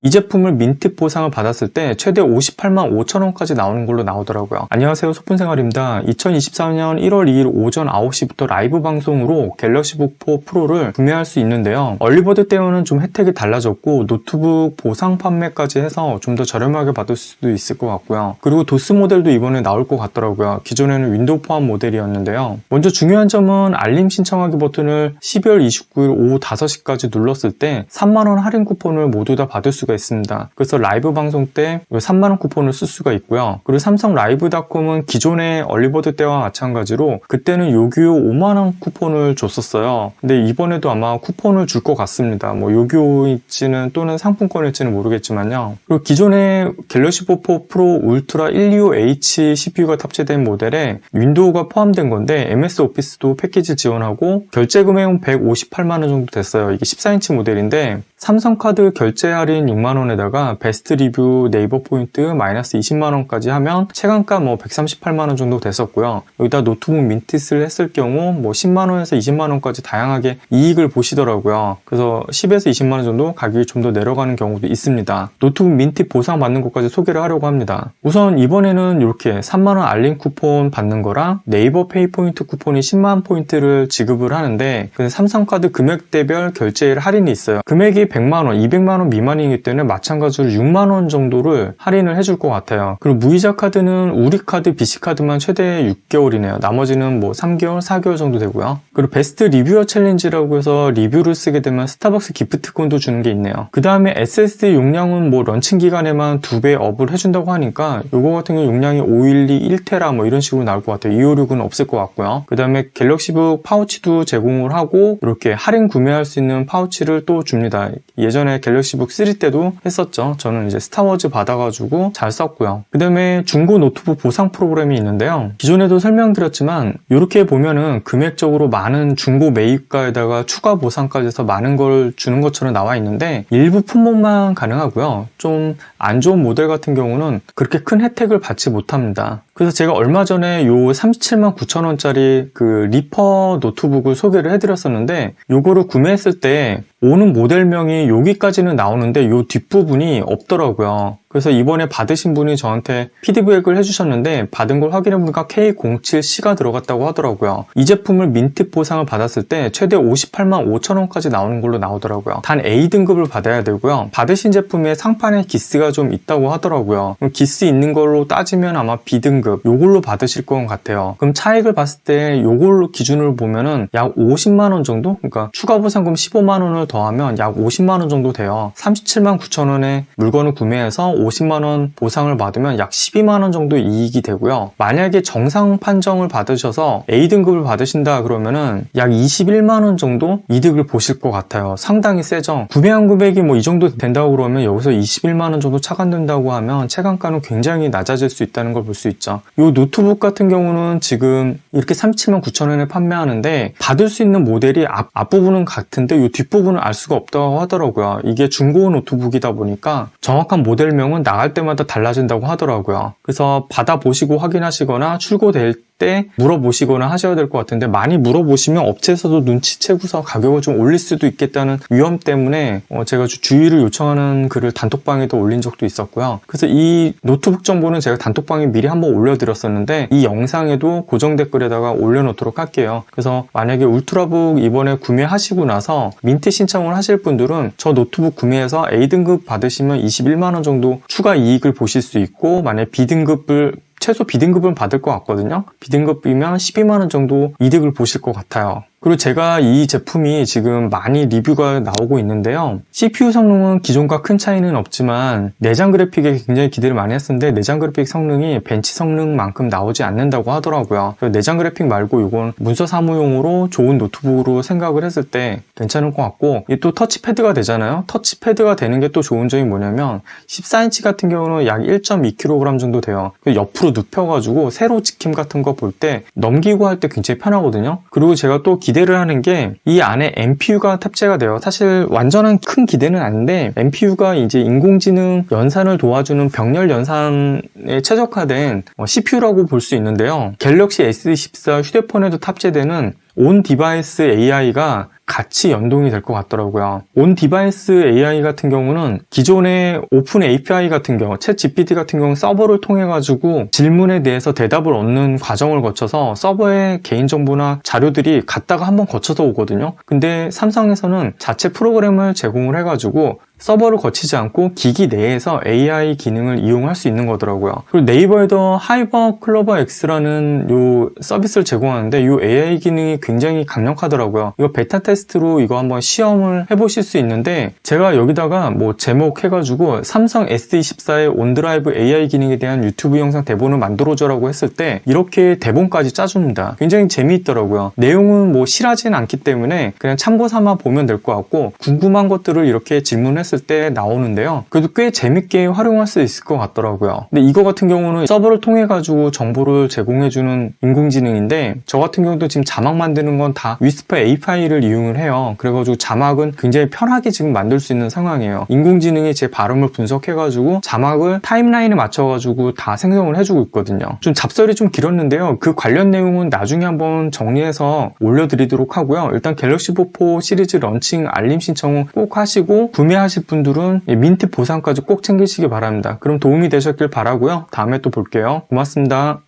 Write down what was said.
이 제품을 민트 보상을 받았을 때 최대 58만 5천 원까지 나오는 걸로 나오더라고요. 안녕하세요, 소푼생활입니다. 2024년 1월 2일 오전 9시부터 라이브 방송으로 갤럭시북 4 프로를 구매할 수 있는데요. 얼리버드 때와는 좀 혜택이 달라졌고 노트북 보상 판매까지 해서 좀 더 저렴하게 받을 수도 있을 것 같고요. 그리고 도스 모델도 이번에 나올 것 같더라고요. 기존에는 윈도우 포함 모델이었는데요. 먼저 중요한 점은 알림 신청하기 버튼을 12월 29일 오후 5시까지 눌렀을 때 3만원 할인 쿠폰을 모두 다 받을 수가 있습니다. 그래서 라이브 방송 때 3만원 쿠폰을 쓸 수가 있고요. 그리고 삼성 라이브닷컴은 기존의 얼리버드 때와 마찬가지로 그때는 요기요 5만원 쿠폰을 줬었어요. 근데 이번에도 아마 쿠폰을 줄 것 같습니다. 뭐 요기요일지는 또는 상품권일지는 모르겠지만요. 그리고 기존의 갤럭시북 4 프로 울트라 125H CPU가 탑재된 모델에 윈도우가 포함된 건데 MS 오피스도 패키지 지원하고 결제 금액은 158만원 정도 됐어요. 이게 14인치 모델인데 삼성카드 결제 할인 6만원에다가 베스트 리뷰 네이버 포인트 마이너스 20만원까지 하면 최강가 138만원 정도 됐었고요. 여기다 노트북 민트를 했을 경우 10만원에서 20만원까지 다양하게 이익을 보시더라고요. 그래서 10에서 20만원 정도 가격이 좀 더 내려가는 경우도 있습니다. 노트북 민트 보상 받는 것까지 소개를 하려고 합니다. 우선 이번에는 이렇게 3만원 알림 쿠폰 받는 거랑 네이버 페이 포인트 쿠폰이 10만 포인트를 지급을 하는데 삼성카드 금액대별 결제일 할인이 있어요. 금액이 100만원, 200만원 미만이기 때문에 마찬가지로 6만원 정도를 할인을 해줄 것 같아요. 그리고 무이자 카드는 우리카드, BC카드만 최대 6개월이네요. 나머지는 3개월, 4개월 정도 되고요. 그리고 베스트 리뷰어 챌린지라고 해서 리뷰를 쓰게 되면 스타벅스 기프트콘도 주는 게 있네요. 그 다음에 SSD 용량은 런칭 기간에만 2배 업을 해준다고 하니까 요거 같은 경우 용량이 512, 1테라 이런 식으로 나올 것 같아요. 256은 없을 것 같고요. 그 다음에 갤럭시북 파우치도 제공을 하고 이렇게 할인 구매할 수 있는 파우치를 또 줍니다. 예전에 갤럭시북 3 때도 했었죠. 저는 이제 스타워즈 받아가지고 잘 썼고요. 그 다음에 중고 노트북 보상 프로그램이 있는데요. 기존에도 설명드렸지만 이렇게 보면은 금액적으로 많은 중고 매입가에다가 추가 보상까지 해서 많은 걸 주는 것처럼 나와 있는데 일부 품목만 가능하고요. 좀 안 좋은 모델 같은 경우는 그렇게 큰 혜택을 받지 못합니다. 그래서 제가 얼마 전에 요 37만 9천원짜리 그 리퍼 노트북을 소개를 해드렸었는데 요거를 구매했을 때 오는 모델명이 여기까지는 나오는데 요 뒷부분이 없더라고요. 그래서 이번에 받으신 분이 저한테 피드백을 해주셨는데 받은 걸 확인해보니까 K07C가 들어갔다고 하더라고요. 이 제품을 민트 보상을 받았을 때 최대 58만 5천원까지 나오는 걸로 나오더라고요. 단 A등급을 받아야 되고요. 받으신 제품에 상판에 기스가 좀 있다고 하더라고요. 기스 있는 걸로 따지면 아마 B등급 요걸로 받으실 것 같아요. 그럼 차익을 봤을 때 요걸로 기준으로 보면은 약 50만원 정도? 그러니까 추가 보상금 15만원을 더하면 약 50만원 정도 돼요. 37만 9천원에 물건을 구매해서 50만원 보상을 받으면 약 12만원 정도 이익이 되고요. 만약에 정상 판정을 받으셔서 A등급을 받으신다 그러면은 약 21만원 정도 이득을 보실 것 같아요. 상당히 세죠. 구매한 금액이 이 정도 된다고 그러면 여기서 21만원 정도 차감된다고 하면 체감가는 굉장히 낮아질 수 있다는 걸 볼 수 있죠. 이 노트북 같은 경우는 지금 이렇게 37만 9천원에 판매하는데 받을 수 있는 모델이 앞부분은 같은데 이 뒷부분은 알 수가 없다고 하더라고요. 이게 중고 노트북이다 보니까 정확한 모델명은 나갈 때마다 달라진다고 하더라고요. 그래서 받아보시고 확인하시거나 출고될 때 물어보시거나 하셔야 될 것 같은데 많이 물어보시면 업체에서도 눈치채고서 가격을 좀 올릴 수도 있겠다는 위험 때문에 제가 주의를 요청하는 글을 단톡방에도 올린 적도 있었고요. 그래서 이 노트북 정보는 제가 단톡방에 미리 한번 올려드렸었는데 이 영상에도 고정 댓글에다가 올려놓도록 할게요. 그래서 만약에 울트라북 이번에 구매하시고 나서 민트 신청을 하실 분들은 저 노트북 구매해서 A등급 받으시면 21만원 정도 추가 이익을 보실 수 있고 만약에 B등급을 최소 B등급은 받을 것 같거든요. B등급이면 12만원 정도 이득을 보실 것 같아요. 그리고 제가 이 제품이 지금 많이 리뷰가 나오고 있는데요. CPU 성능은 기존과 큰 차이는 없지만 내장 그래픽에 굉장히 기대를 많이 했었는데 내장 그래픽 성능이 벤치 성능만큼 나오지 않는다고 하더라고요. 내장 그래픽 말고 이건 문서 사무용으로 좋은 노트북으로 생각을 했을 때 괜찮을 것 같고 이게 또 터치패드가 되잖아요. 터치패드가 되는 게 또 좋은 점이 뭐냐면 14인치 같은 경우는 약 1.2kg 정도 돼요. 옆으로 눕혀가지고 세로 찍힘 같은 거 볼 때 넘기고 할 때 굉장히 편하거든요. 그리고 제가 또 기대를 하는 게 이 안에 NPU가 탑재가 돼요. 사실 완전한 큰 기대는 아닌데 NPU가 이제 인공지능 연산을 도와주는 병렬 연산에 최적화된 CPU라고 볼 수 있는데요. 갤럭시 S24 휴대폰에도 탑재되는 온 디바이스 AI가 같이 연동이 될 것 같더라고요. 온 디바이스 AI 같은 경우는 기존의 오픈 API 같은 경우, 챗 GPT 같은 경우 서버를 통해 가지고 질문에 대해서 대답을 얻는 과정을 거쳐서 서버의 개인정보나 자료들이 갔다가 한번 거쳐서 오거든요. 근데 삼성에서는 자체 프로그램을 제공을 해가지고 서버를 거치지 않고 기기 내에서 AI 기능을 이용할 수 있는 거더라고요. 그리고 네이버에도 하이버 클로버 X라는 요 서비스를 제공하는데 요 AI 기능이 굉장히 강력하더라고요. 이거 베타 테스트로 이거 한번 시험을 해보실 수 있는데 제가 여기다가 뭐 제목 해가지고 삼성 S24의 온드라이브 AI 기능에 대한 유튜브 영상 대본을 만들어줘라고 했을 때 이렇게 대본까지 짜줍니다. 굉장히 재미있더라고요. 내용은 뭐 실하진 않기 때문에 그냥 참고 삼아 보면 될 것 같고 궁금한 것들을 이렇게 질문했을 때 나오는데요. 그래도 꽤 재밌게 활용할 수 있을 것 같더라고요. 근데 이거 같은 경우는 서버를 통해 가지고 정보를 제공해주는 인공지능인데 저 같은 경우도 지금 자막 만드는 건 다 위스퍼 API를 이용을 해요. 그래가지고 자막은 굉장히 편하게 지금 만들 수 있는 상황이에요. 인공지능이 제 발음을 분석해가지고 자막을 타임라인에 맞춰가지고 다 생성을 해주고 있거든요. 좀 잡설이 좀 길었는데요. 그 관련 내용은 나중에 한번 정리해서 올려드리도록 하고요. 일단 갤럭시 부크 4 시리즈 런칭 알림 신청은 꼭 하시고 구매하실 분들은 민트 보상까지 꼭 챙기시기 바랍니다. 그럼 도움이 되셨길 바라고요. 다음에 또 볼게요. 고맙습니다.